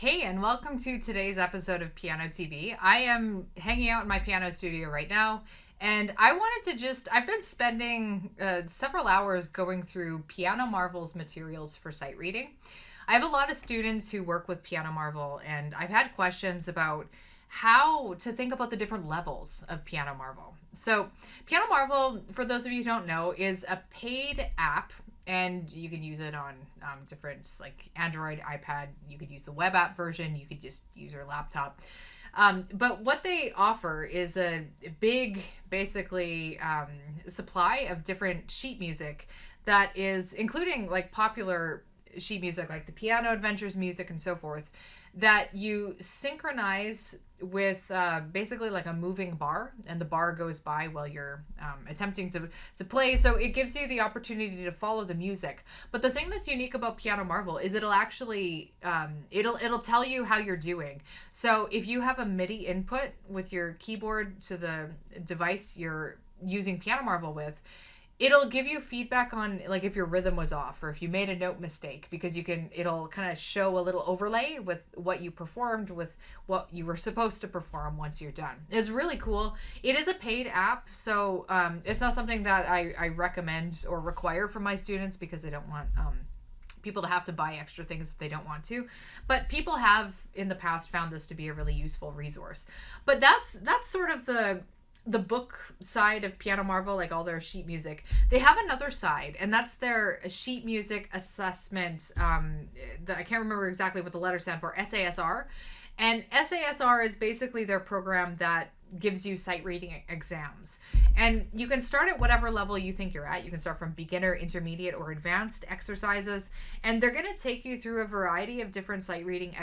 Hey, and welcome to today's episode of Piano TV. I am hanging out in my piano studio right now, and I wanted to I've been spending several hours going through Piano Marvel's materials for sight reading. I have a lot of students who work with Piano Marvel, and I've had questions about how to think about the different levels of Piano Marvel. So, Piano Marvel, for those of you who don't know, is a paid app, and you can use it on different, like Android, iPad. You could use the web app version. You could just use your laptop. But what they offer is a big, basically, supply of different sheet music that is including like popular sheet music, like the Piano Adventures music and so forth, that you synchronize with basically like a moving bar, and the bar goes by while you're attempting to play. So it gives you the opportunity to follow the music. But the thing that's unique about Piano Marvel is it'll actually it'll tell you how you're doing. So if you have a MIDI input with your keyboard to the device you're using Piano Marvel with, it'll give you feedback on like if your rhythm was off or if you made a note mistake, because it'll kind of show a little overlay with what you performed with what you were supposed to perform once you're done. It's really cool. It is a paid app, so it's not something that I recommend or require for my students, because I don't want people to have to buy extra things if they don't want to. But people have in the past found this to be a really useful resource. But that's sort of the book side of Piano Marvel, like all their sheet music. They have another side, and that's their sheet music assessment. I can't remember exactly what the letters stand for, SASR. And SASR is basically their program that gives you sight reading exams. And you can start at whatever level you think you're at. You can start from beginner, intermediate, or advanced exercises. And they're going to take you through a variety of different sight reading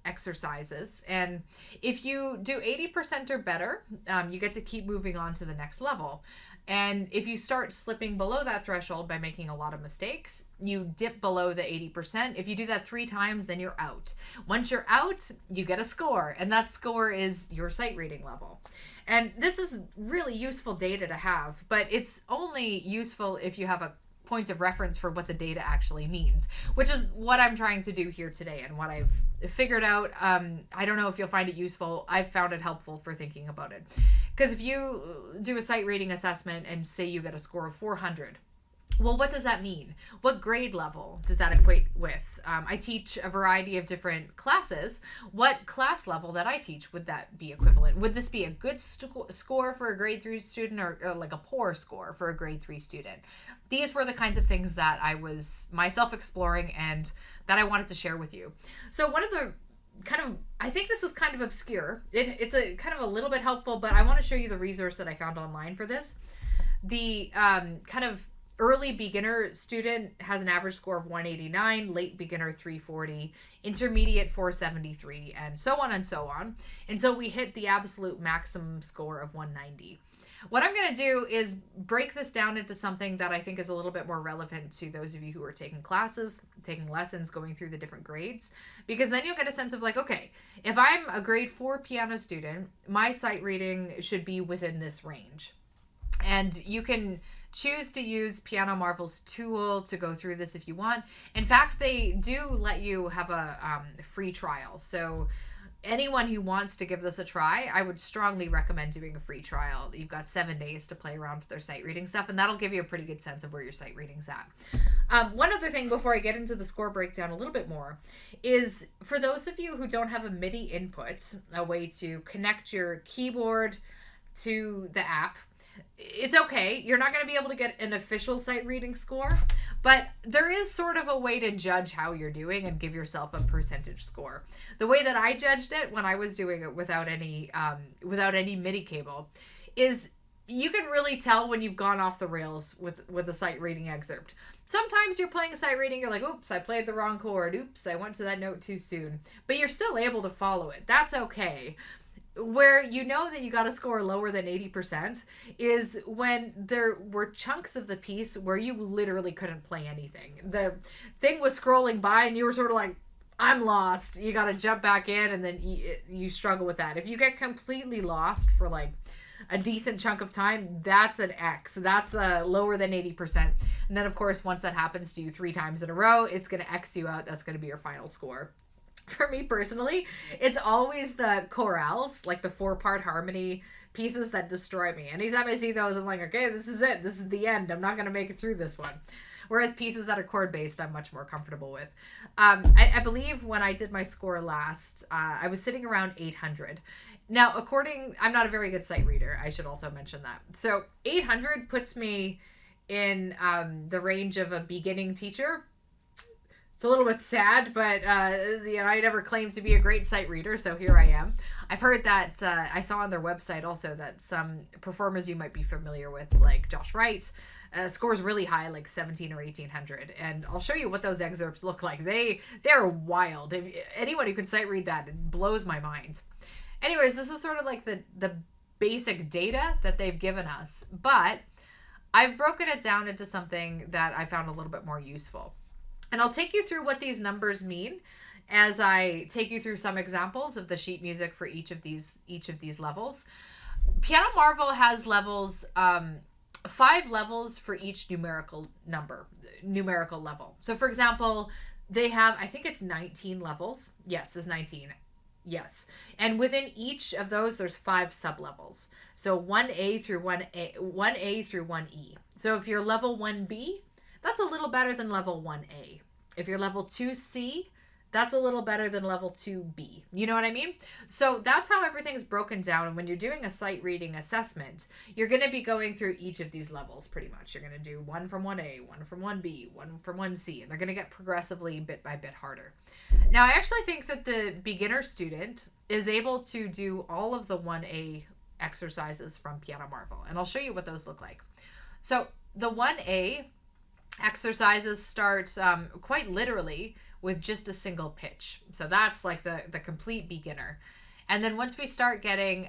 exercises. And if you do 80% or better, you get to keep moving on to the next level. And if you start slipping below that threshold by making a lot of mistakes, you dip below the 80%. If you do that 3 times, then you're out. Once you're out, you get a score, and that score is your sight reading level. And this is really useful data to have, but it's only useful if you have a point of reference for what the data actually means, which is what I'm trying to do here today and what I've figured out. I don't know if you'll find it useful. I've found it helpful for thinking about it. Because if you do a sight reading assessment and say you get a score of 400, well, what does that mean? What grade level does that equate with? I teach a variety of different classes. What class level that I teach would that be equivalent? Would this be a good score for a grade 3 student, or like a poor score for a grade 3 student? These were the kinds of things that I was myself exploring and that I wanted to share with you. So one of the I think this is kind of obscure. It's a kind of a little bit helpful, but I want to show you the resource that I found online for this. The kind of early beginner student has an average score of 189, late beginner 340, intermediate 473, and so on and so on. And so we hit the absolute maximum score of 190. What I'm going to do is break this down into something that I think is a little bit more relevant to those of you who are taking classes, taking lessons, going through the different grades, because then you'll get a sense of like, okay, if I'm a grade 4 piano student, my sight reading should be within this range. And you can choose to use Piano Marvel's tool to go through this if you want. In fact, they do let you have a free trial. So anyone who wants to give this a try, I would strongly recommend doing a free trial. You've got 7 days to play around with their sight reading stuff, and that'll give you a pretty good sense of where your sight reading's at. One other thing before I get into the score breakdown a little bit more is, for those of you who don't have a MIDI input, a way to connect your keyboard to the app, it's okay. You're not going to be able to get an official sight reading score, but there is sort of a way to judge how you're doing and give yourself a percentage score. The way that I judged it when I was doing it without any MIDI cable is you can really tell when you've gone off the rails with a sight reading excerpt. Sometimes you're playing a sight reading, you're like, oops, I played the wrong chord. Oops, I went to that note too soon. But you're still able to follow it. That's okay. Where you know that you got a score lower than 80% is when there were chunks of the piece where you literally couldn't play anything. The thing was scrolling by and you were sort of like, I'm lost. You got to jump back in, and then you struggle with that. If you get completely lost for like a decent chunk of time, that's an X. That's lower than 80%. And then, of course, once that happens to you 3 times in a row, it's going to X you out. That's going to be your final score. for me personally, it's always the chorales, like the 4-part harmony pieces that destroy me. Anytime I see those, I'm like, okay, this is it. This is the end. I'm not going to make it through this one. Whereas pieces that are chord based, I'm much more comfortable with. I believe when I did my score last, I was sitting around 800. Now, I'm not a very good sight reader. I should also mention that. So 800 puts me in the range of a beginning teacher. It's a little bit sad, but I never claimed to be a great sight reader, so here I am. I've heard that I saw on their website also that some performers you might be familiar with, like Josh Wright, scores really high, like 17 or 1800, and I'll show you what those excerpts look like. They're wild. Anyone who can sight read that, it blows my mind. Anyways, this is sort of like the basic data that they've given us, but I've broken it down into something that I found a little bit more useful. And I'll take you through what these numbers mean as I take you through some examples of the sheet music for each of these levels. Piano Marvel has levels, 5 levels for each numerical level. So for example, they have, I think it's 19 levels. Yes, it's 19. Yes. And within each of those, there's 5 sub-levels. So 1A through 1A through 1E. So if you're level 1B, that's a little better than level 1A. If you're level 2C, that's a little better than level 2B. You know what I mean? So that's how everything's broken down. And when you're doing a sight reading assessment, you're going to be going through each of these levels pretty much. You're going to do one from 1A, one from 1B, one from 1C, and they're going to get progressively bit by bit harder. Now, I actually think that the beginner student is able to do all of the 1A exercises from Piano Marvel, and I'll show you what those look like. So the 1A exercises start quite literally with just a single pitch. So that's like the complete beginner. And then once we start getting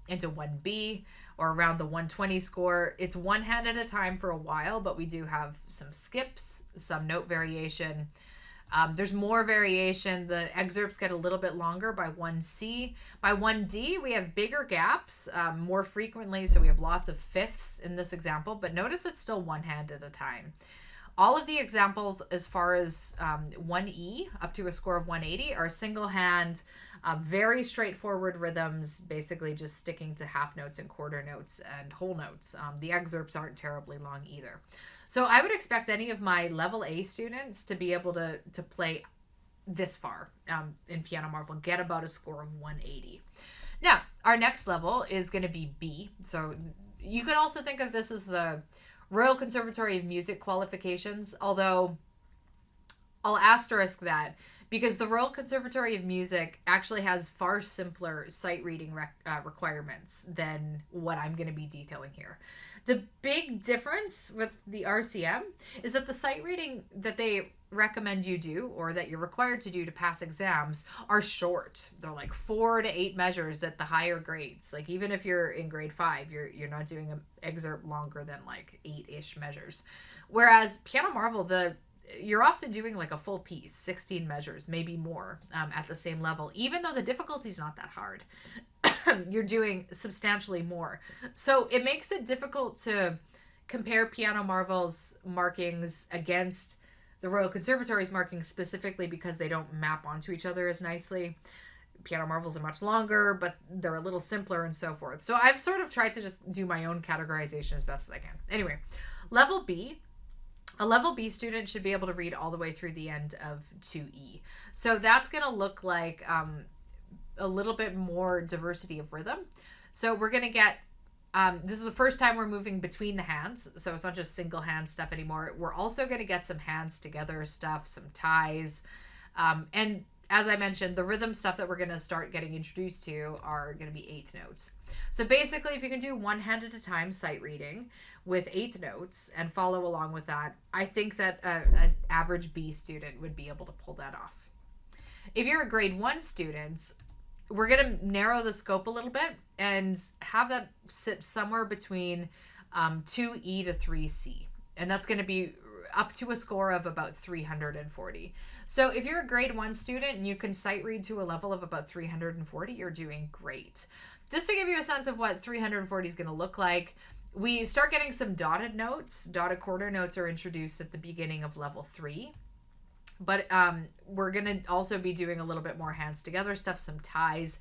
into 1B or around the 120 score, it's one hand at a time for a while, but we do have some skips, some note variation. There's more variation. The excerpts get a little bit longer by 1C. By 1D, we have bigger gaps more frequently, so we have lots of fifths in this example, but notice it's still one hand at a time. All of the examples as far as 1E up to a score of 180 are single hand, very straightforward rhythms, basically just sticking to half notes and quarter notes and whole notes. The excerpts aren't terribly long either. So I would expect any of my level A students to be able to play this far in Piano Marvel, get about a score of 180. Now, our next level is going to be B. So you could also think of this as the Royal Conservatory of Music qualifications, although I'll asterisk that because the Royal Conservatory of Music actually has far simpler sight reading requirements than what I'm going to be detailing here. The big difference with the RCM is that the sight reading that they recommend you do or that you're required to do to pass exams are short. They're like 4 to 8 measures at the higher grades. Like even if you're in grade 5, you're not doing an excerpt longer than like 8-ish measures. Whereas Piano Marvel, you're often doing like a full piece, 16 measures, maybe more at the same level, even though the difficulty is not that hard. You're doing substantially more. So it makes it difficult to compare Piano Marvel's markings against the Royal Conservatory's markings specifically because they don't map onto each other as nicely. Piano Marvels are much longer, but they're a little simpler and so forth. So I've sort of tried to just do my own categorization as best as I can. Anyway, level B. A level B student should be able to read all the way through the end of 2E. So that's going to look like a little bit more diversity of rhythm. So we're going to get, this is the first time we're moving between the hands. So it's not just single hand stuff anymore. We're also going to get some hands together stuff, some ties. And as I mentioned, the rhythm stuff that we're going to start getting introduced to are going to be eighth notes. So basically, if you can do one hand at a time sight reading with eighth notes and follow along with that, I think that an average B student would be able to pull that off. If you're a grade 1 student, we're going to narrow the scope a little bit and have that sit somewhere between 2E to 3C. And that's going to be up to a score of about 340. So if you're a grade 1 student and you can sight read to a level of about 340, you're doing great. Just to give you a sense of what 340 is going to look like, we start getting some dotted notes. Dotted quarter notes are introduced at the beginning of level 3. But we're going to also be doing a little bit more hands together stuff, some ties,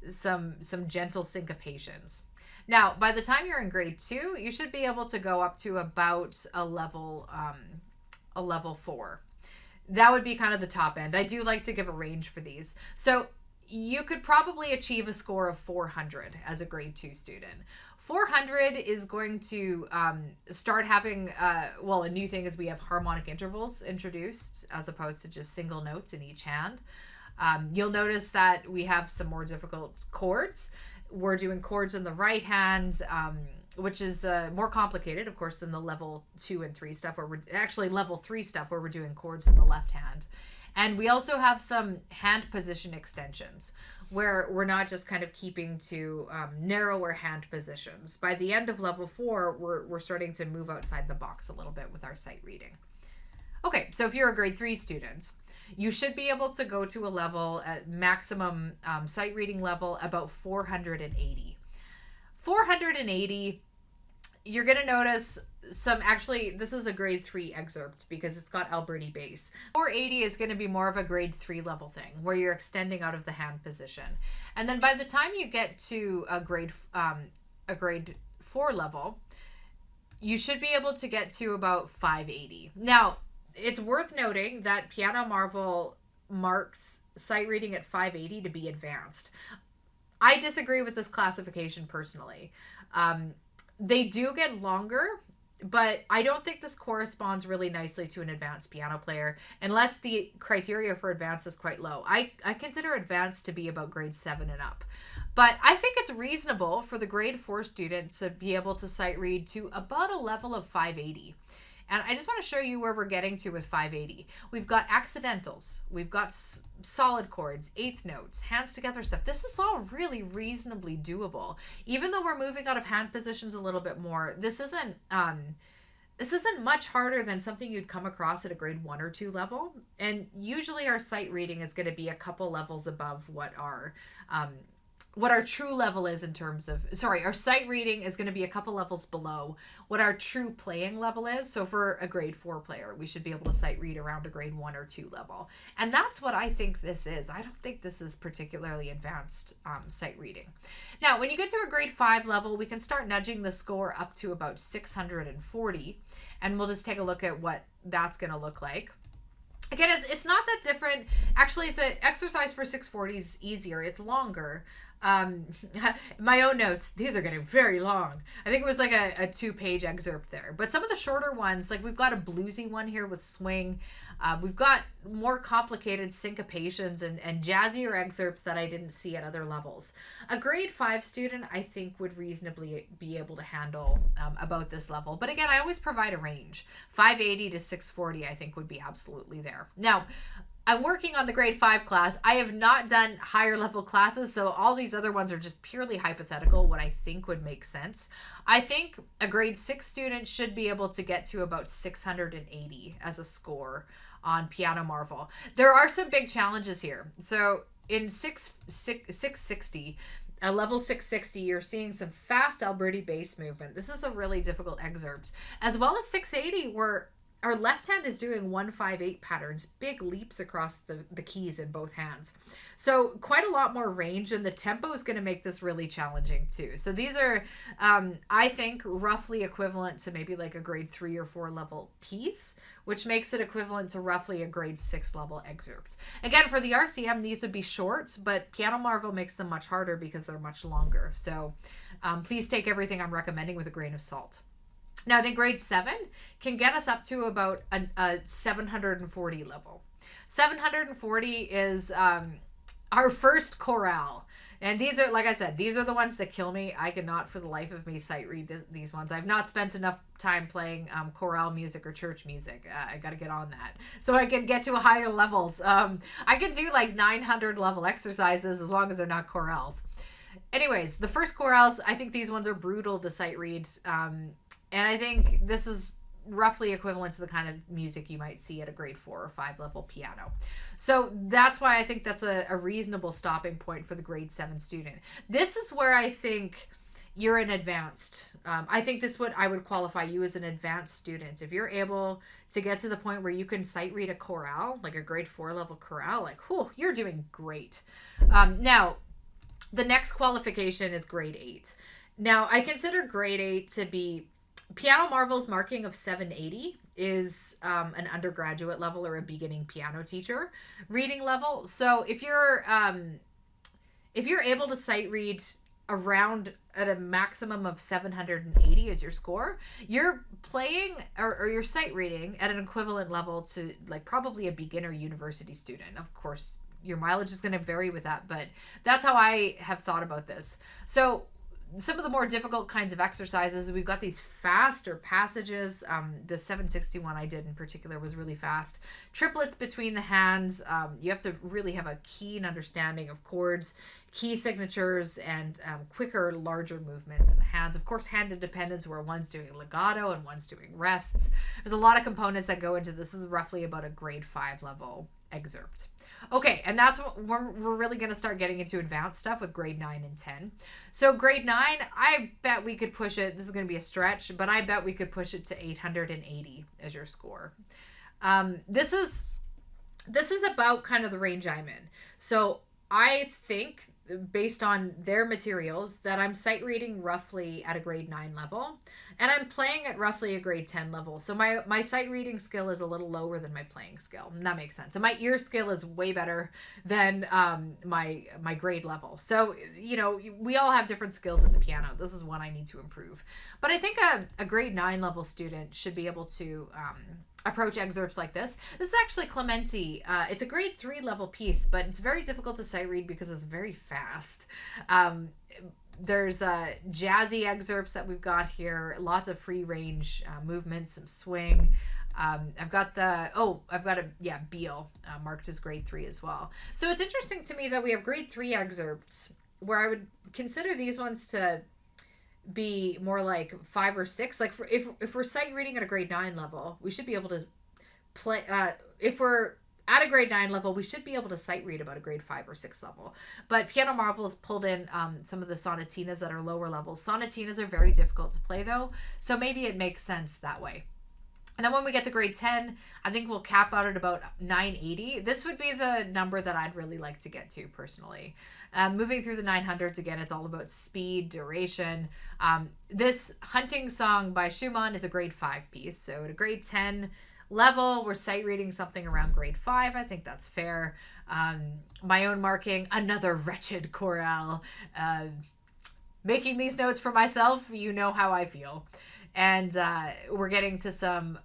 some gentle syncopations. Now, by the time you're in grade 2, you should be able to go up to about a level 4. That would be kind of the top end. I do like to give a range for these. So you could probably achieve a score of 400 as a grade 2 student. 400 is going to start having, a new thing is we have harmonic intervals introduced as opposed to just single notes in each hand. You'll notice that we have some more difficult chords. We're doing chords in the right hand, which is more complicated, of course, than the level 2 and 3 stuff, where we're actually level 3 stuff where we're doing chords in the left hand. And we also have some hand position extensions where we're not just kind of keeping to narrower hand positions. By the end of level 4, we're starting to move outside the box a little bit with our sight reading. Okay, so if you're a grade 3 student, you should be able to go to a level at maximum sight reading level about 480. 480, you're going to notice some, actually, this is a grade 3 excerpt because it's got Alberti bass. 480 is going to be more of a grade 3 level thing where you're extending out of the hand position. And then by the time you get to a grade 4 level, you should be able to get to about 580. Now, it's worth noting that Piano Marvel marks sight reading at 580 to be advanced. I disagree with this classification personally. They do get longer, but I don't think this corresponds really nicely to an advanced piano player unless the criteria for advanced is quite low. I consider advanced to be about grade 7 and up. But I think it's reasonable for the grade 4 student to be able to sight read to about a level of 580. And I just want to show you where we're getting to with 580. We've got accidentals. We've got solid chords, eighth notes, hands together stuff. This is all really reasonably doable. Even though we're moving out of hand positions a little bit more, this isn't much harder than something you'd come across at a grade 1 or 2 level. And usually our sight reading is going to be a couple levels above what our true level is in terms of, our sight reading is going to be a couple levels below what our true playing level is. So for a grade 4 player, we should be able to sight read around a grade 1 or 2 level. And that's what I think this is. I don't think this is particularly advanced sight reading. Now, when you get to a grade 5 level, we can start nudging the score up to about 640. And we'll just take a look at what that's going to look like. Again, it's not that different. Actually, the exercise for 640 is easier. It's longer. My own notes, these are getting very long. I think it was like a 2-page excerpt there. But some of the shorter ones, like we've got a bluesy one here with swing. We've got more complicated syncopations and jazzier excerpts that I didn't see at other levels. A grade 5 student, I think, would reasonably be able to handle about this level. But again, I always provide a range. 580 to 640, I think, would be absolutely there. Now, I'm working on the grade 5 class. I have not done higher level classes, so all these other ones are just purely hypothetical, what I think would make sense. I think a grade 6 student should be able to get to about 680 as a score on Piano Marvel. There are some big challenges here. So in 660, a level 660, you're seeing some fast Alberti bass movement. This is a really difficult excerpt. As well as 680, where our left hand is doing 1-5-8 patterns, big leaps across the keys in both hands. So quite a lot more range, and the tempo is going to make this really challenging too. So these are, I think, roughly equivalent to maybe like a grade 3 or 4 level piece, which makes it equivalent to roughly a grade 6 level excerpt. Again, for the RCM, these would be short, but Piano Marvel makes them much harder because they're much longer. So please take everything I'm recommending with a grain of salt. Now, I think grade 7 can get us up to about a 740 level. 740 is our first chorale. And these are, like I said, these are the ones that kill me. I cannot for the life of me sight read these ones. I've not spent enough time playing chorale music or church music. I got to get on that so I can get to higher levels. I can do like 900 level exercises as long as they're not chorales. Anyways, the first chorales, I think these ones are brutal to sight read. And I think this is roughly equivalent to the kind of music you might see at a grade 4 or 5 level piano. So that's why I think that's a reasonable stopping point for the grade 7 student. This is where I think you're an advanced. I think I would qualify you as an advanced student. If you're able to get to the point where you can sight read a chorale, like a grade 4 level chorale, like, whew, you're doing great. Now, the next qualification is grade 8. Now, I consider grade 8 to be Piano Marvel's marking of 780 is an undergraduate level or a beginning piano teacher reading level. So if you're able to sight read around at a maximum of 780 as your score, you're playing or you're sight reading at an equivalent level to like probably a beginner university student. Of course, your mileage is going to vary with that, but that's how I have thought about this. So some of the more difficult kinds of exercises, we've got these faster passages. The 761 I did in particular was really fast. Triplets between the hands. You have to really have a keen understanding of chords, key signatures, and quicker, larger movements in the hands. Of course, hand independence, where one's doing legato and one's doing rests. There's a lot of components that go into this. This is roughly about a grade 5 level excerpt. Okay, and that's what we're really going to start getting into advanced stuff with grade 9 and 10. So grade 9, I bet we could push it. This is going to be a stretch, but I bet we could push it to 880 as your score. This is about kind of the range I'm in. So I think, based on their materials, that I'm sight reading roughly at a grade 9 level, and I'm playing at roughly a grade 10 level. So my sight reading skill is a little lower than my playing skill, and that makes sense. And my ear skill is way better than my grade level. So, you know, we all have different skills at the piano. This is one I need to improve. But I think a grade 9 level student should be able to approach excerpts like this. This is actually Clementi. It's a grade 3 level piece, but it's very difficult to sight read because it's very fast. There's jazzy excerpts that we've got here, lots of free range movements, some swing. I've got Beal marked as grade 3 as well. So it's interesting to me that we have grade 3 excerpts where I would consider these ones to be more like 5 or 6. Like if we're sight reading at a grade 9 level, we should be able to play. If we're at a grade 9 level, we should be able to sight read about a grade 5 or 6 level. But Piano Marvel has pulled in some of the sonatinas that are lower levels. Sonatinas are very difficult to play though, so maybe it makes sense that way. And then when we get to grade 10, I think we'll cap out at about 980. This would be the number that I'd really like to get to personally. Moving through the 900s, again, it's all about speed, duration. This Hunting Song by Schumann is a grade 5 piece. So at a grade 10 level, we're sight reading something around grade 5. I think that's fair. My own marking, another wretched chorale. Making these notes for myself, you know how I feel. And we're getting to some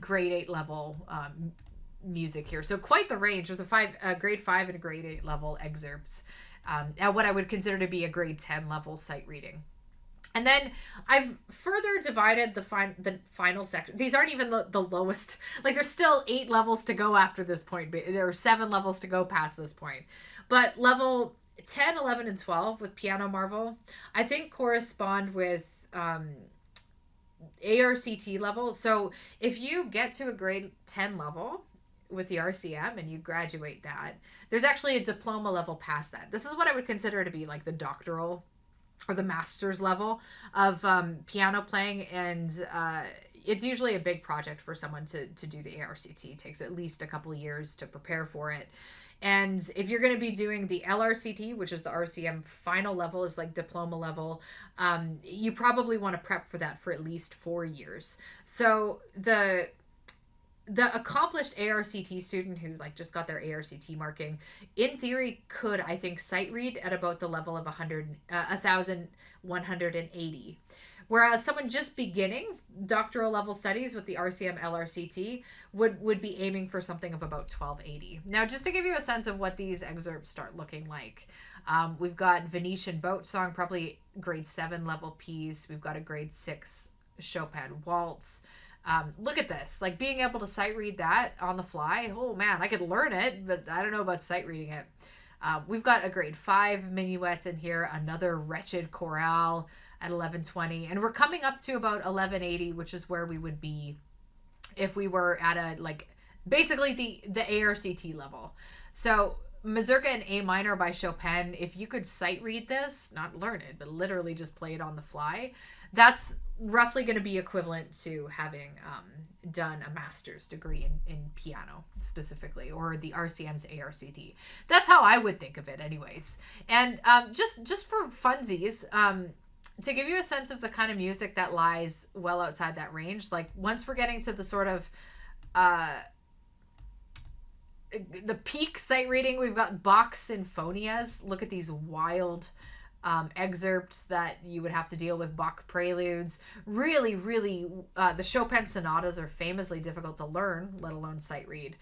grade 8 level music here. So quite the range. There's a grade 5 and a grade 8 level excerpts. At what I would consider to be a grade 10 level sight reading. And then I've further divided the final section. These aren't even the lowest. Like there's still 8 levels to go after this point. There are 7 levels to go past this point. But level 10, 11, and 12 with Piano Marvel, I think correspond with ARCT level. So if you get to a grade 10 level with the RCM and you graduate that, there's actually a diploma level past that. This is what I would consider to be like the doctoral or the master's level of piano playing, and it's usually a big project for someone to do the ARCT. It takes at least a couple of years to prepare for it. And if you're going to be doing the LRCT, which is the RCM final level, is like diploma level, you probably want to prep for that for at least 4 years. So the accomplished ARCT student who like just got their ARCT marking, in theory, could, I think, sight read at about the level of 1,180. Whereas someone just beginning doctoral level studies with the RCM LRCT would be aiming for something of about 1280. Now, just to give you a sense of what these excerpts start looking like, we've got Venetian Boat Song, probably grade 7 level piece. We've got a grade 6 Chopin Waltz. Look at this, like being able to sight read that on the fly. Oh man, I could learn it, but I don't know about sight reading it. We've got a grade 5 minuet in here, another wretched chorale at 1120, and we're coming up to about 1180, which is where we would be if we were at a like basically the ARCT level. So Mazurka in A minor by Chopin, if you could sight read this, not learn it, but literally just play it on the fly, that's roughly going to be equivalent to having done a master's degree in piano specifically, or the RCM's ARCD. That's how I would think of it anyways. And just for funsies, to give you a sense of the kind of music that lies well outside that range, like once we're getting to the sort of the peak sight reading, we've got Bach sinfonias. Look at these wild excerpts that you would have to deal with. Bach preludes. Really, really, the Chopin sonatas are famously difficult to learn, let alone sight read.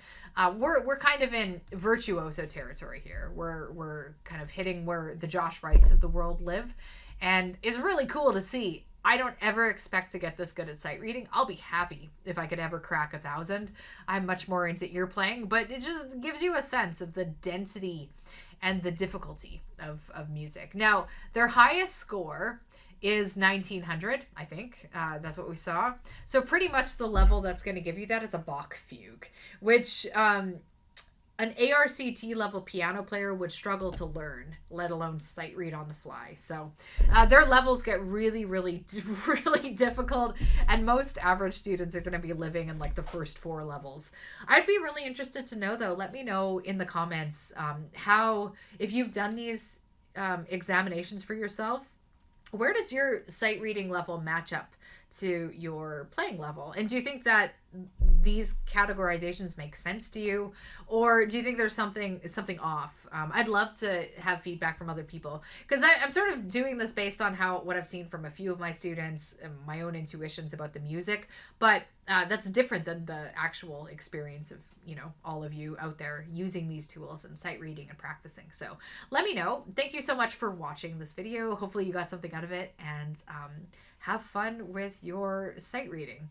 We're kind of in virtuoso territory here. We're kind of hitting where the Josh Wrights of the world live, and it's really cool to see. I don't ever expect to get this good at sight reading. I'll be happy if I could ever crack 1,000. I'm much more into ear playing, but it just gives you a sense of the density and the difficulty of music. Now, their highest score is 1900, I think. That's what we saw. So pretty much the level that's going to give you that is a Bach fugue, which an ARCT level piano player would struggle to learn, let alone sight read on the fly. So their levels get really, really, really difficult, and most average students are going to be living in like the first 4 levels. I'd be really interested to know, though, let me know in the comments how, if you've done these examinations for yourself, where does your sight reading level match up to your playing level? And do you think that these categorizations make sense to you, or do you think there's something off? I'd love to have feedback from other people, because I'm sort of doing this based on what I've seen from a few of my students and my own intuitions about the music, but that's different than the actual experience of, you know, all of you out there using these tools and sight reading and practicing. So let me know. Thank you so much for watching this video. Hopefully you got something out of it, and have fun with your sight reading.